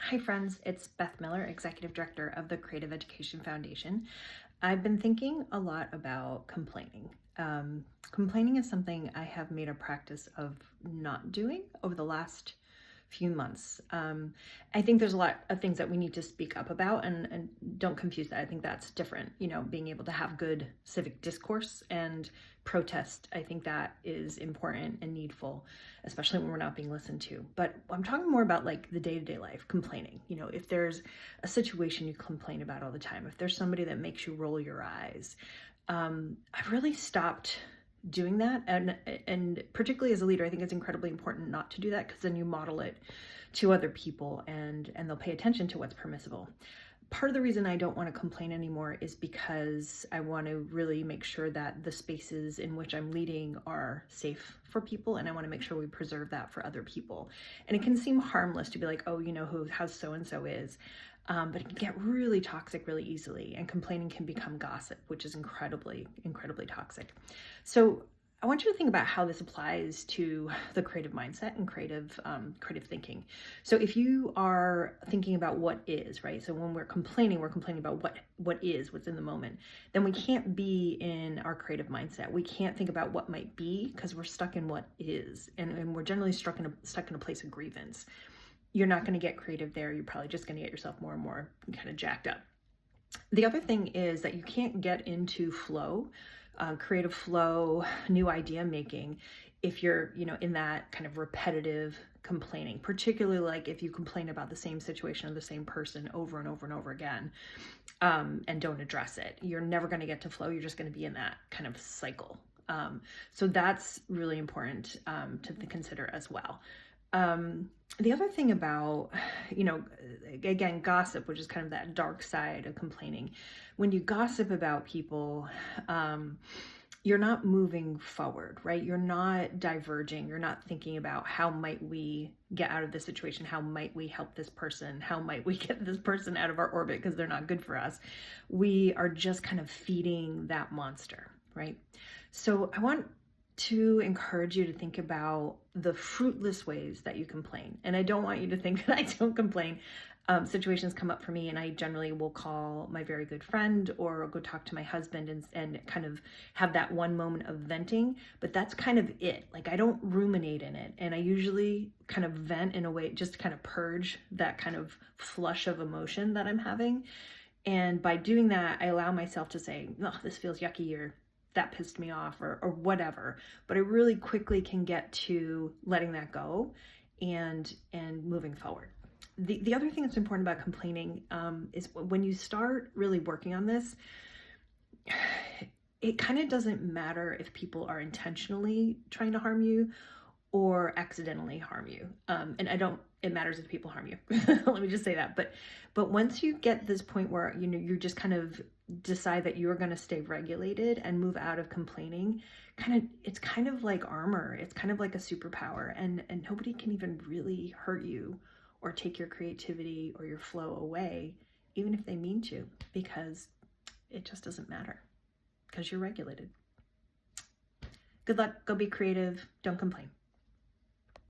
Hi friends, it's Beth Miller, Executive Director of the Creative Education Foundation. I've been thinking a lot about complaining. Complaining is something I have made a practice of not doing over the last few months. I think there's a lot of things that we need to speak up about, and don't confuse that. I think that's different. Being able to have good civic discourse and protest, I think that is important and needful, especially when we're not being listened to. But I'm talking more about like the day-to-day life, complaining. If there's a situation you complain about all the time, if there's somebody that makes you roll your eyes, I've really stopped doing that, and particularly as a leader, I think it's incredibly important not to do that, because then you model it to other people and they'll pay attention to what's permissible. Part of the reason I don't want to complain anymore is because I want to really make sure that the spaces in which I'm leading are safe for people, and I want to make sure we preserve that for other people. And it can seem harmless to be like, oh, how so-and-so is. But it can get really toxic really easily, and complaining can become gossip, which is incredibly, incredibly toxic. So I want you to think about how this applies to the creative mindset and creative thinking. So if you are thinking about what is, right? So when we're complaining about what's in the moment. Then we can't be in our creative mindset. We can't think about what might be, because we're stuck in what is, and we're generally stuck in a place of grievance. You're not going to get creative there. You're probably just going to get yourself more and more kind of jacked up. The other thing is that you can't get into flow, creative flow, new idea making, if you're, in that kind of repetitive complaining, particularly like if you complain about the same situation or the same person over and over and over again, and don't address it. You're never going to get to flow. You're just going to be in that kind of cycle. So that's really important to consider as well. The other thing about, again, gossip, which is kind of that dark side of complaining. When you gossip about people, you're not moving forward, right? You're not diverging. You're not thinking about how might we get out of this situation? How might we help this person? How might we get this person out of our orbit because they're not good for us? We are just kind of feeding that monster, right? So I want to encourage you to think about the fruitless ways that you complain. And I don't want you to think that I don't complain. Situations come up for me, and I generally will call my very good friend or go talk to my husband and kind of have that one moment of venting. But that's kind of it. Like, I don't ruminate in it. And I usually kind of vent in a way, just to kind of purge that kind of flush of emotion that I'm having. And by doing that, I allow myself to say, oh, this feels yucky, or that pissed me off, or whatever. But I really quickly can get to letting that go and moving forward. The other thing that's important about complaining is when you start really working on this, it kind of doesn't matter if people are intentionally trying to harm you or accidentally harm you. It matters if people harm you. Let me just say that. But once you get this point where, you just kind of decide that you're going to stay regulated and move out of complaining, it's kind of like armor. It's kind of like a superpower, and nobody can even really hurt you or take your creativity or your flow away, even if they mean to, because it just doesn't matter, because you're regulated. Good luck. Go be creative. Don't complain.